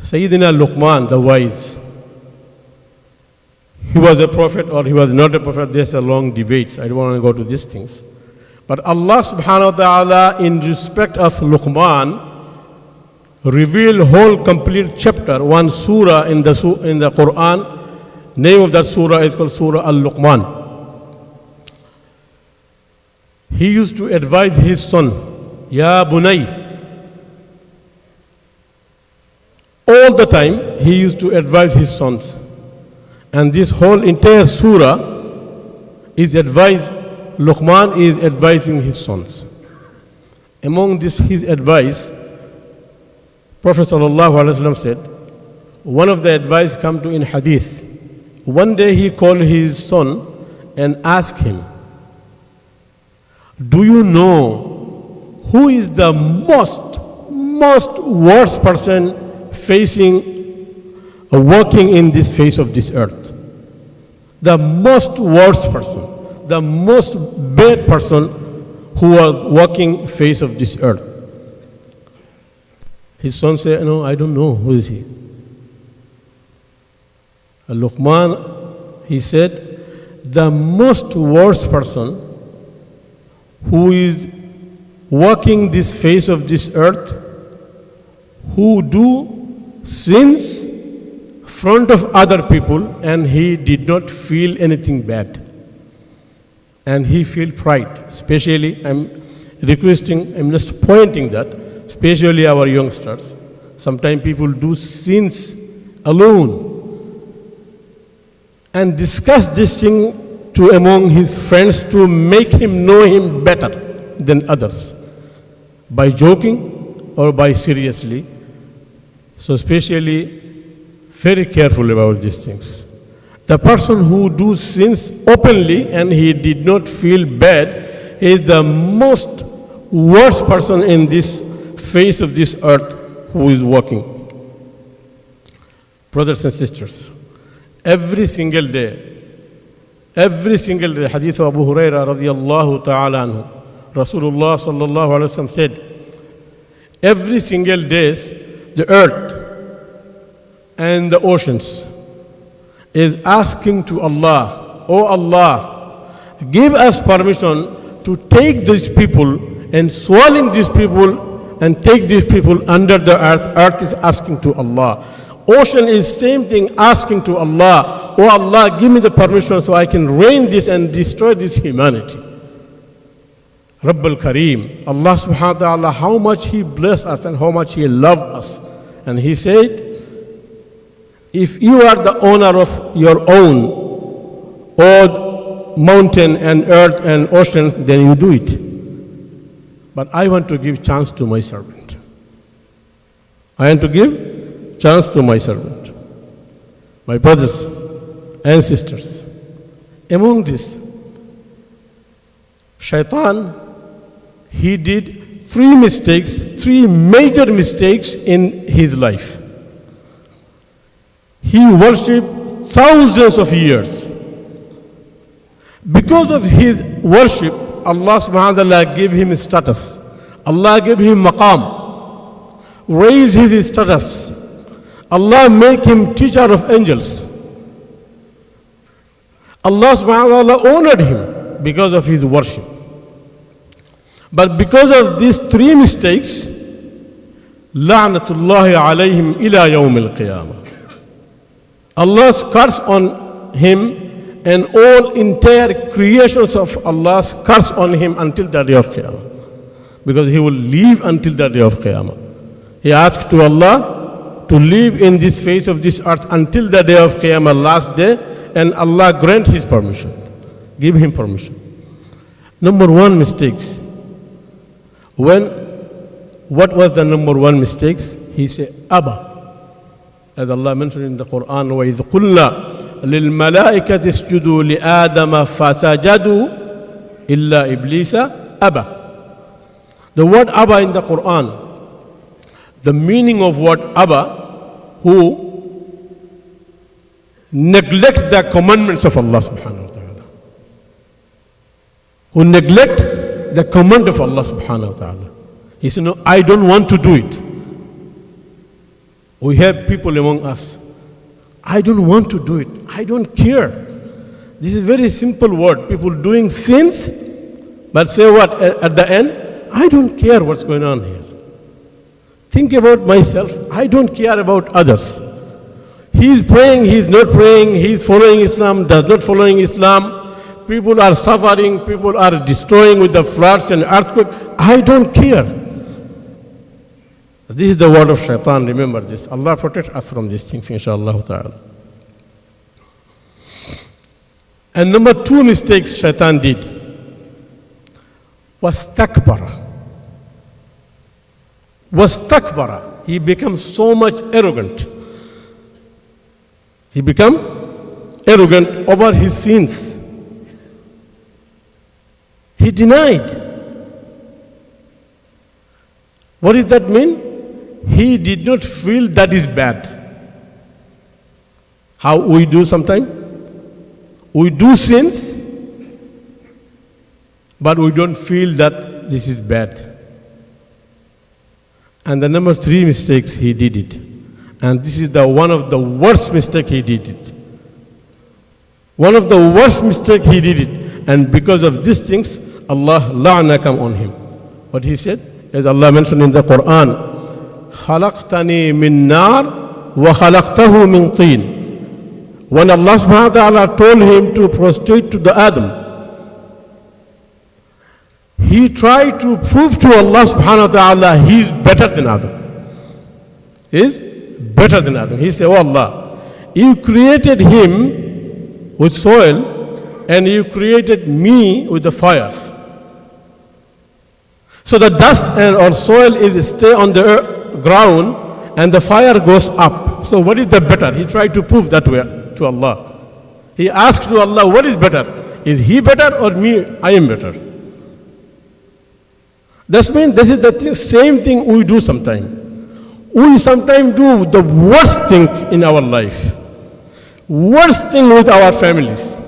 Sayyidina Luqman, the wise, he was a prophet or he was not a prophet. There's a long debate. I don't want to go to these things. But Allah subhanahu wa ta'ala, in respect of Luqman, revealed whole complete chapter, one surah in the Quran. Name of that surah is called Surah Al-Luqman. He used to advise his son, Ya Bunay. All the time, he used to advise his sons. And this whole entire surah is advised, Luqman is advising his sons. Among this, his advice, Prophet ﷺ said, one of the advice come to in hadith. One day he called his son and asked him, do you know who is the most worst person working in this face of this earth? The most worst person, the most bad person who was walking face of this earth. His son said, no, I don't know, who is he? Luqman, he said, the most worst person who is walking this face of this earth, who do sins front of other people and he did not feel anything bad. And he feel pride. Especially, I'm just pointing that, especially our youngsters. Sometimes people do sins alone and discuss this thing to among his friends to make him know him better than others by joking or by seriously. So especially very careful about these things. The person who do sins openly and he did not feel bad is the most worst person in this face of this earth who is walking. Brothers and sisters, every single day, hadith of Abu Hurairah radiyallahu ta'ala anhu, Rasulullah sallallahu alayhi wa sallam said, every single day, the earth and the oceans is asking to Allah, oh Allah, give us permission to take these people and swallow these people and take these people under the earth. Earth is asking to Allah. Ocean is same thing, asking to Allah, oh Allah, give me the permission so I can rain this and destroy this humanity. Rabbul Kareem, Allah subhanahu wa ta'ala, how much He blessed us and how much He loved us. And He said, if you are the owner of your own, all mountain and earth and ocean, then you do it. But I want to give chance to my servant. I want to give chance to my servant. My brothers and sisters, among this, Shaitan, he did three major mistakes in his life. He worshipped thousands of years. Because of his worship, Allah subhanahu wa ta'ala gave him status. Allah gave him maqam, raised his status. Allah make him teacher of angels. Allah subhanahu wa ta'ala honored him because of his worship. But because of these three mistakes, la'natullahi alayhim ila yawm al-qiyamah. Allah's curse on him and all entire creations of Allah's curse on him until the day of Qiyamah. Because he will live until the day of Qiyamah. He asked to Allah to live in this face of this earth until the day of Qiyamah, last day, and Allah grant his permission. Give him permission. Number one mistakes. What was the number one mistakes? He said, Abba. As Allah mentioned in the Quran, وَإِذْ قُلْنَا لِلْمَلَائِكَةِ اسْجُدُوا لِآدَمَ فَسَجَدُوا إِلَّا إِبْلِيسَ أَبَى. The word Abba in the Quran, the meaning of word Abba, who neglect the commandments of Allah subhanahu wa ta'ala. Who neglect the command of Allah subhanahu wa ta'ala. He said, no, I don't want to do it. We have people among us. I don't want to do it. I don't care. This is a very simple word. People doing sins, but say what at the end? I don't care what's going on here. Think about myself. I don't care about others. He's praying, he's not praying, he's following Islam, does not following Islam. People are suffering, people are destroying with the floods and earthquakes. I don't care. This is the word of shaitan, remember this. Allah protect us from these things, inshallah ta'ala. And number 2 mistakes shaitan did was takbara. He became so much arrogant. He became arrogant over his sins. He denied. What does that mean? He did not feel that is bad. How we do sometimes? We do sins, but we don't feel that this is bad. And the number 3 mistakes he did it. And this is one of the worst mistakes he did it. One of the worst mistakes he did it. And because of these things, Allah la'na come on him. What he said, as Allah mentioned in the Quran, خَلَقْتَنِي مِن نَارٍ وَخَلَقْتَهُ مِن طِينٍ. When Allah subhanahu wa ta'ala told him to prostrate to the Adam, he tried to prove to Allah subhanahu wa ta'ala he is better than Adam. He is better than Adam. He said, oh Allah, you created him with soil and you created me with the fires. So the dust and or soil is stay on the ground and the fire goes up. So what is the better? He tried to prove that way to Allah. He asked to Allah, what is better? Is he better or me? I am better. That means this is the same thing we do sometimes. We sometimes do the worst thing in our life. Worst thing with our families.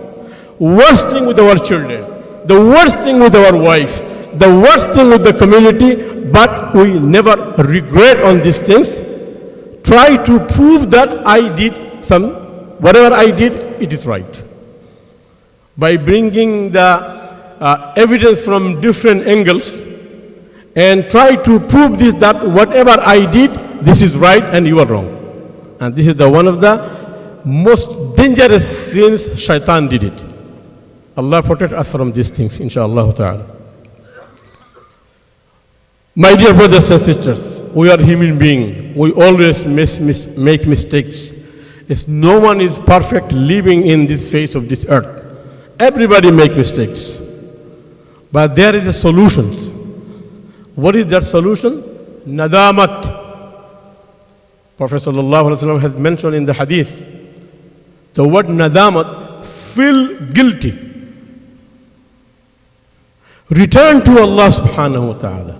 Worst thing with our children. The worst thing with our wife. The worst thing with the community. But we never regret on these things. Try to prove that I did whatever I did, it is right. By bringing the evidence from different angles and try to prove this, that whatever I did, this is right and you are wrong. And this is one of the most dangerous sins shaitan did it. Allah protect us from these things, inshallah ta'ala. My dear brothers and sisters, we are human beings. We always make mistakes. No one is perfect living in this face of this earth. Everybody make mistakes. But there is a solution. What is that solution? Nadamat. Prophet sallallahu alaihi wasallam has mentioned in the hadith the word nadamat, feel guilty. Return to Allah subhanahu wa ta'ala.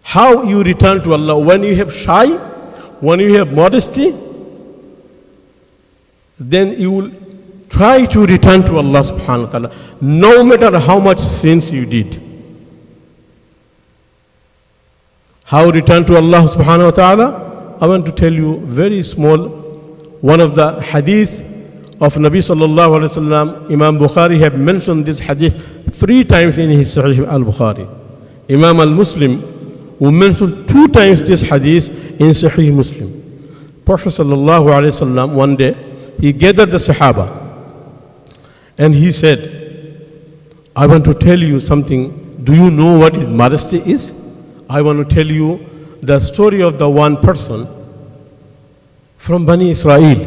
How you return to Allah? When you have shy, when you have modesty, then you will try to return to Allah subhanahu wa ta'ala, no matter how much sins you did. How return to Allah subhanahu wa ta'ala? I want to tell you very small, one of the hadith of Nabi sallallahu alaihi wasallam. Imam Bukhari have mentioned this hadith 3 times in his Sahih al-Bukhari. Imam al-Muslim, who mentioned 2 times this hadith in Sahih Muslim. Prophet sallallahu alaihi wasallam, one day, he gathered the Sahaba and he said, I want to tell you something. Do you know what modesty is? I want to tell you the story of the one person from Bani Israel.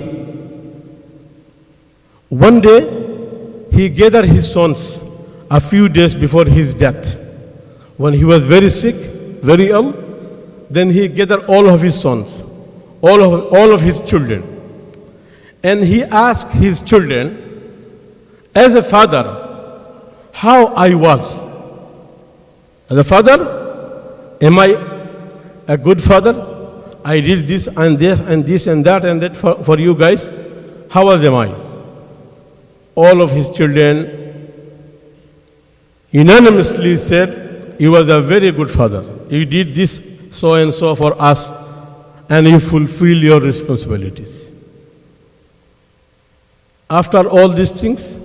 One day, he gathered his sons a few days before his death. When he was very sick, very ill, then he gathered all of his sons, all of his children. And he asked his children, as a father, how I was. As a father, am I a good father? I did this and this and this and that for you guys. How was am I? All of his children unanimously said, he was a very good father. He did this so and so for us. and you fulfill your responsibilities. After all these things,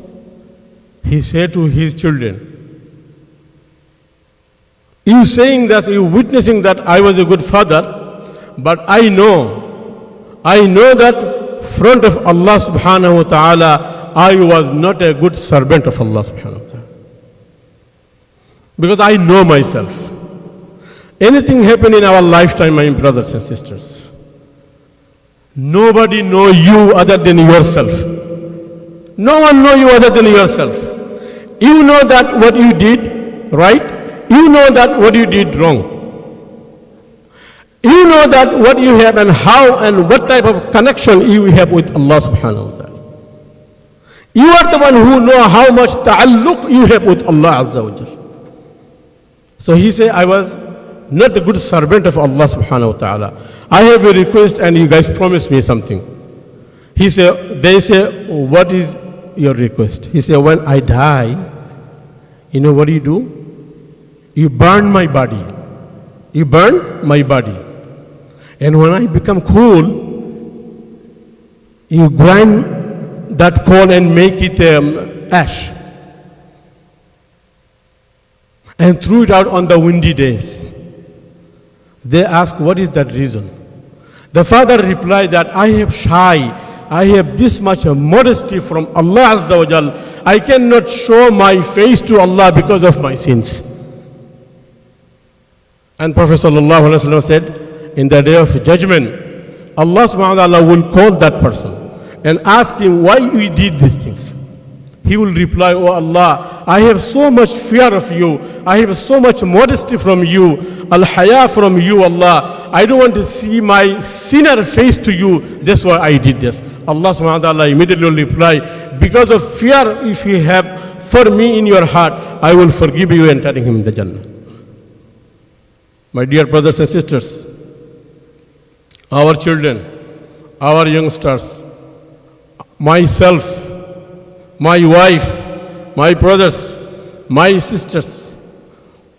he said to his children, you saying that, you witnessing that I was a good father, but I know that front of Allah subhanahu wa ta'ala, I was not a good servant of Allah subhanahu wa ta'ala. Because I know myself. Anything happen in our lifetime, my brothers and sisters, nobody know you other than yourself. No one know you other than yourself. You know that what you did right, you know that what you did wrong. You know that what you have and how and what type of connection you have with Allah subhanahu wa ta'ala. You are the one who know how much ta'alluq you have with Allah azza wa jal. So he said, I was not a good servant of Allah subhanahu wa ta'ala. I have a request and you guys promised me something. He said, they say, what is your request? He said, when I die, you know what do? You burn my body. You burn my body. And when I become cool, you grind that coal and make it ash. And threw it out on the windy days. They asked, what is that reason? The father replied that I have shy. I have this much modesty from Allah Azza wa Jal. I cannot show my face to Allah because of my sins. And Prophet Sallallahu Alaihi Wasallam said, in the day of judgment, Allah Subhanahu wa Ta'ala will call that person and ask him why you did these things. He will reply, oh Allah, I have so much fear of you. I have so much modesty from you. Al-haya from you, Allah. I don't want to see my sinner face to you. That's why I did this. Allah Subhanahu wa Ta'ala immediately reply, because of fear if you have for me in your heart, I will forgive you and entering him in the Jannah. My dear brothers and sisters, our children, our youngsters, myself, my wife, my brothers, my sisters,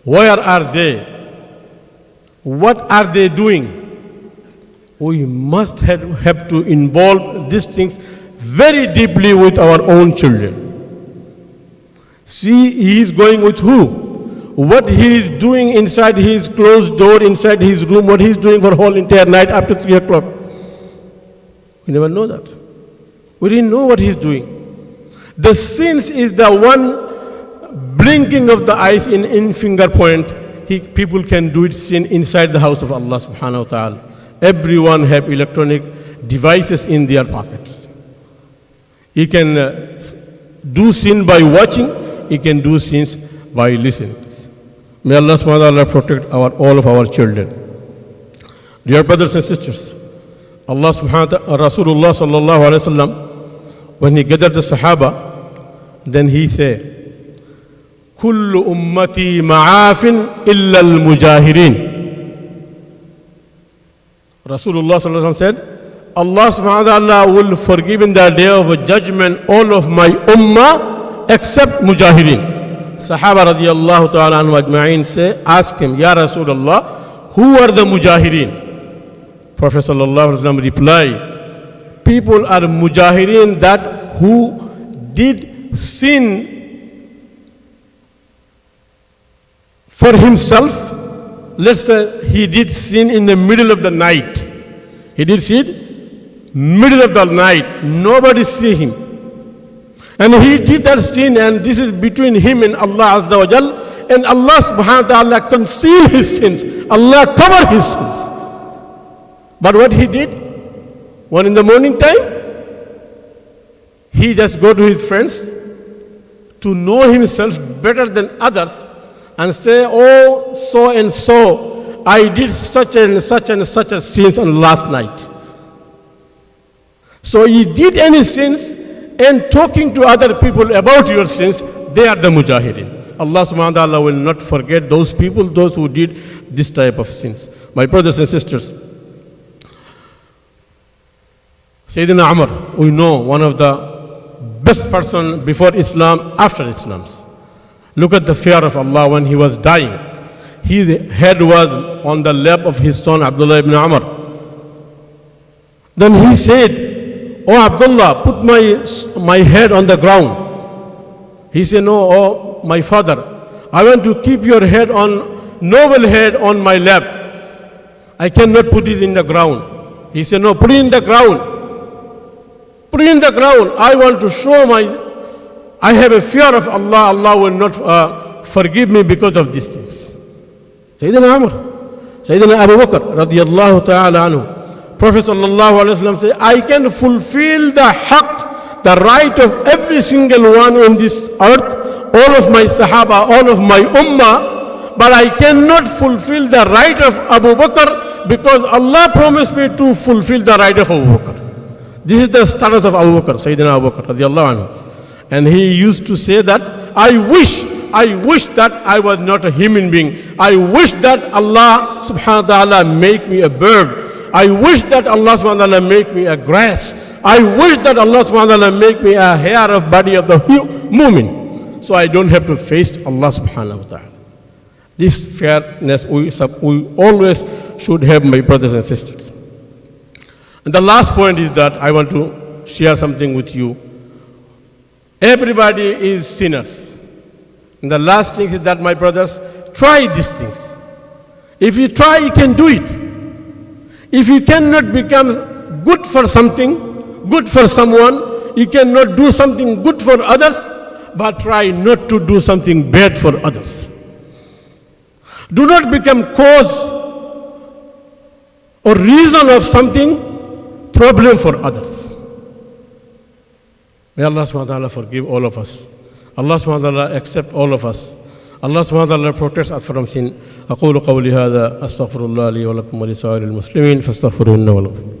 where are they? What are they doing? We must have to involve these things very deeply with our own children. See, he is going with who? What he is doing inside his closed door, inside his room, what he is doing for whole entire night after 3 o'clock. We never know that. We didn't know what he is doing. The sins is the one blinking of the eyes in finger point. People can do it sin inside the house of Allah subhanahu wa ta'ala. Everyone have electronic devices in their pockets. He can do sin by watching. He can do sins by listening. May Allah subhanahu wa ta'ala protect all of our children. Dear brothers and sisters, Allah subhanahu wa ta'ala, Rasulullah sallallahu alayhi wa sallam, when he gathered the Sahaba, then he said, Kullu ummati ma'afin illa al-mujahirin. Rasulullah sallallahu alayhi wa sallam said, Allah subhanahu wa ta'ala will forgive in the day of judgment all of my ummah except mujahirin. Sahaba radiyallahu ta'ala anhu ajma'in say, ask him, Ya Rasulullah, who are the mujahirin? Prophet sallallahu alayhi wa sallam replied, people are mujahirin that who did sin for himself. Let's say he did sin in the middle of the night. He did sin middle of the night. Nobody see him. And he did that sin, and this is between him and Allah Azza wa Jal. And Allah subhanahu wa ta'ala conceal his sins. Allah cover his sins. But what he did? One in the morning time, he just go to his friends to know himself better than others and say, oh, so and so, I did such and such and such a sins on last night. So he did any sins and talking to other people about your sins, they are the mujahideen. Allah subhanahu wa ta'ala will not forget those people, those who did this type of sins. My brothers and sisters, Sayyidina Umar, we know one of the best person before Islam, after Islam. Look at the fear of Allah when he was dying. His head was on the lap of his son Abdullah ibn Umar. Then he said, "Oh Abdullah, put my head on the ground." He said, "No, oh my father, I want to keep your head noble head on my lap. I cannot put it in the ground." He said, "No, put it in the ground. Put it in the ground. I want to show I have a fear of Allah. Allah will not forgive me because of these things." Sayyidina Umar, Sayyidina Abu Bakr, radiyallahu ta'ala anhu, Prophet sallallahu alaihi wasallam said, "I can fulfill the haqq, the right of every single one in this earth, all of my Sahaba, all of my Ummah, but I cannot fulfill the right of Abu Bakr because Allah promised me to fulfill the right of Abu Bakr." This is the status of Abu Bakr, Sayyidina Abu Bakr radiyallahu anhu. And he used to say that, I wish that I was not a human being. I wish that Allah subhanahu wa ta'ala make me a bird. I wish that Allah subhanahu wa ta'ala make me a grass. I wish that Allah subhanahu wa ta'ala make me a hair of body of the mu'min, so I don't have to face Allah subhanahu wa ta'ala. This fairness we always should have, my brothers and sisters. And the last point is that I want to share something with you. Everybody is sinners. And the last thing is that, my brothers, try these things. If you try, you can do it. If you cannot become good for something, good for someone, you cannot do something good for others, but try not to do something bad for others. Do not become cause or reason of something problem for others. May Allah subhanahu wa ta'ala forgive all of us. Allah subhanahu wa ta'ala accept all of us. Allah subhanahu wa ta'ala protects us from sin. أقول قولي هذا أستغفر الله لي ولكم ولسائر المسلمين فاستغفروه إنه هو الغفور.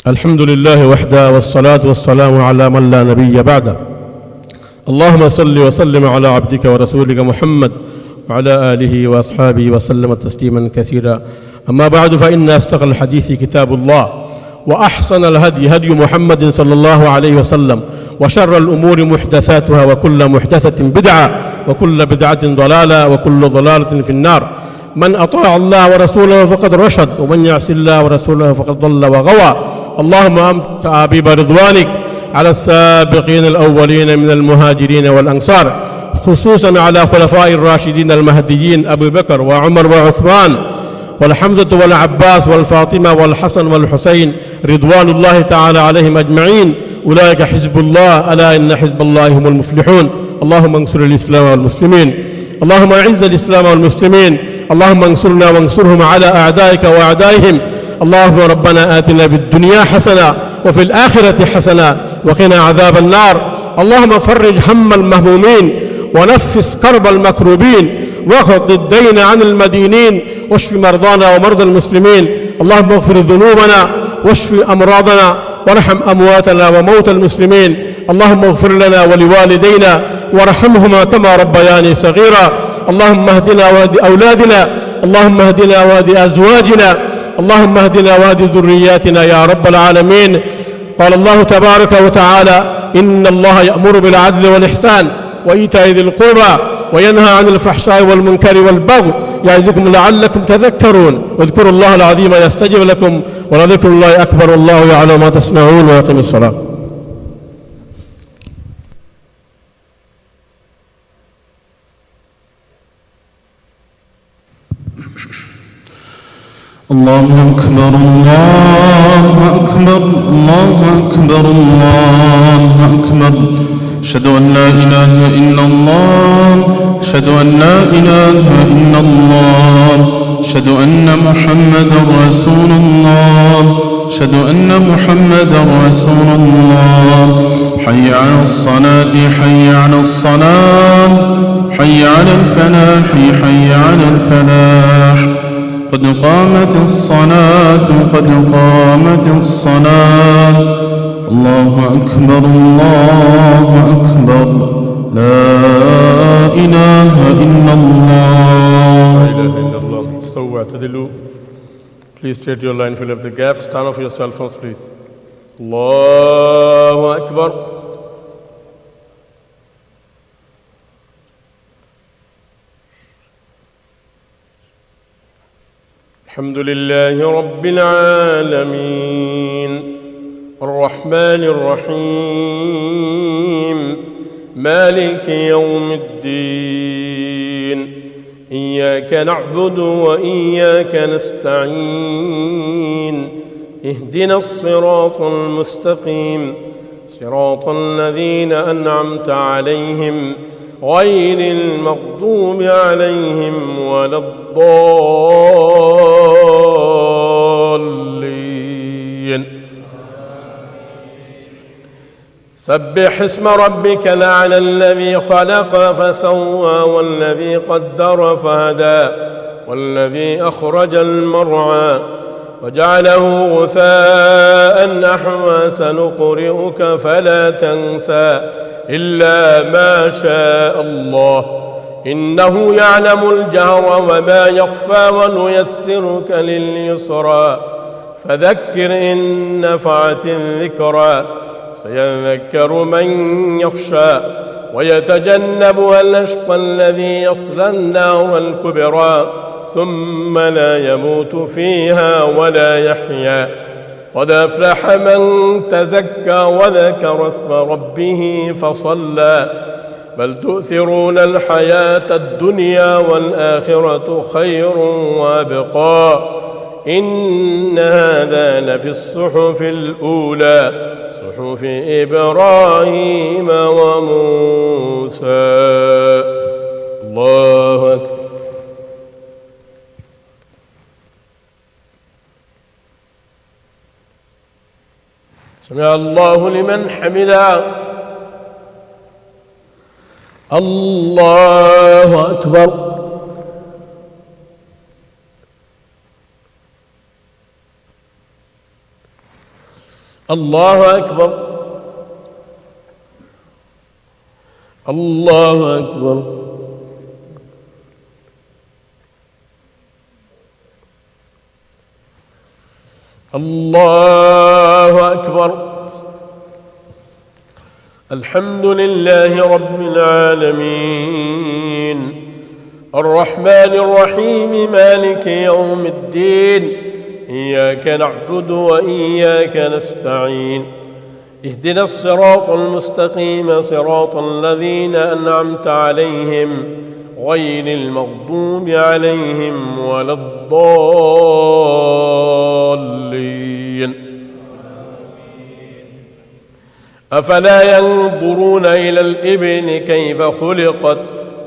الحمد لله وحده والصلاة والسلام على من لا نبي بعده. اللهم صل وسلم على عبدك ورسولك محمد وعلى آله وأصحابه وسلم تسليما كثيرا. أما بعد، فإن أصدق الحديث كتاب الله، وأحسن الهدي هدي محمد صلى الله عليه وسلم، وشر الأمور محدثاتها، وكل محدثة بدعة، وكل بدعة ضلالة، وكل ضلالة في النار. من أطاع الله ورسوله فقد رشد، ومن يعص الله ورسوله فقد ضل وغوى. اللهم أمت عبيب رضوانك على السابقين الأولين من المهاجرين والأنصار، خصوصا على خلفاء الراشدين المهديين أبي بكر وعمر وعثمان والحمزة والعباس والفاطمة والحسن والحسين رضوان الله تعالى عليهم أجمعين. أولئك حزب الله، ألا إن حزب الله هم المفلحون. اللهم انصر الإسلام والمسلمين، اللهم أعز الإسلام والمسلمين، اللهم انصرنا وانصرهم على أعدائك وأعدائهم. اللهم ربنا آتنا في الدنيا حسنة وفي الآخرة حسنة وقنا عذاب النار. اللهم فرج هم المهمومين ونفس كرب المكروبين واقض الدين عن المدينين واشف مرضانا ومرضى المسلمين. اللهم اغفر ذنوبنا واشف أمراضنا وارحم أمواتنا وموتى المسلمين. اللهم اغفر لنا ولوالدينا وارحمهما كما ربياني صغيرا. اللهم اهدنا واهد أولادنا، اللهم اهدنا واهد أزواجنا، اللهم اهدنا واهد ذرياتنا يا رب العالمين. قال الله تبارك وتعالى: إن الله يأمر بالعدل والإحسان وإيتاء ذي القربى وينهى عن الفحشاء والمنكر والبغي يعظكم لعلكم تذكرون. واذكروا الله العظيم يستجب لكم ولذكر الله أكبر والله يعلم ما تصنعون. ويقيموا الصلاة. الله أكبر الله أكبر الله أكبر الله أكبر. أشهد أن لا إله إلا الله، أشهد أن لا إله إلا الله، أشهد أن محمدا رسول الله، أشهد أن محمدا رسول الله. حي على الصلاة، حي على الصلاة، حي على الفلاح، حي على الفلاح. قد قامت الصلاة، قد قامت الصلاة. الله أكبر الله أكبر. لا إله إلا الله. لا إله إلا الله. استووا واعتدلوا. Please straight your line, fill up the gaps. Turn off your cell phones, please. Allahu Akbar. الحمد لله رب العالمين الرحمن الرحيم مالك يوم الدين إياك نعبد وإياك نستعين اهدنا الصراط المستقيم صراط الذين أنعمت عليهم غير المغضوب عليهم ولا الضالين. سبح اسم ربك الأعلى الذي خلق فسوى والذي قدر فهدى والذي أخرج المرعى وجعله غثاء نحوا سنقرئك فلا تنسى إلا ما شاء الله إنه يعلم الجهر وما يخفى ونيسرك لليسرى فذكر إن نفعت الذكرى سيذكر من يخشى ويتجنبها الأشقى الذي يصلى النار الكبرى ثم لا يموت فيها ولا يحيا قد أفلح من تزكى وذكر اسم ربه فصلى بل تؤثرون الحياة الدنيا والآخرة خير وابقى إن هذا لفي الصحف الأولى صحف إبراهيم وموسى. الله أكبر. سمع الله لمن حمده. الله أكبر. الله أكبر. الله أكبر. الله أكبر. الحمد لله رب العالمين الرحمن الرحيم مالك يوم الدين إياك نعبد وإياك نستعين اهدنا الصراط المستقيم صراط الذين أنعمت عليهم غير المغضوب عليهم ولا الضالين. أفلا ينظرون إلى الإبل كيف خلقت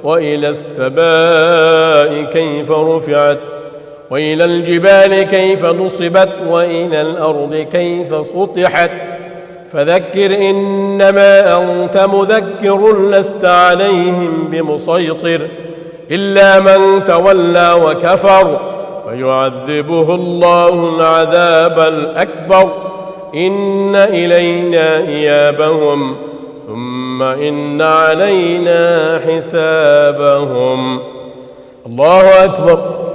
وإلى السماء كيف رفعت وإلى الجبال كيف نصبت وإلى الأرض كيف سطحت فذكر إنما أنت مذكر لست عليهم بمسيطر إلا من تولى وكفر فيعذبه الله العذاب الأكبر إن إلينا إيابهم ثم إن علينا حسابهم. الله أكبر.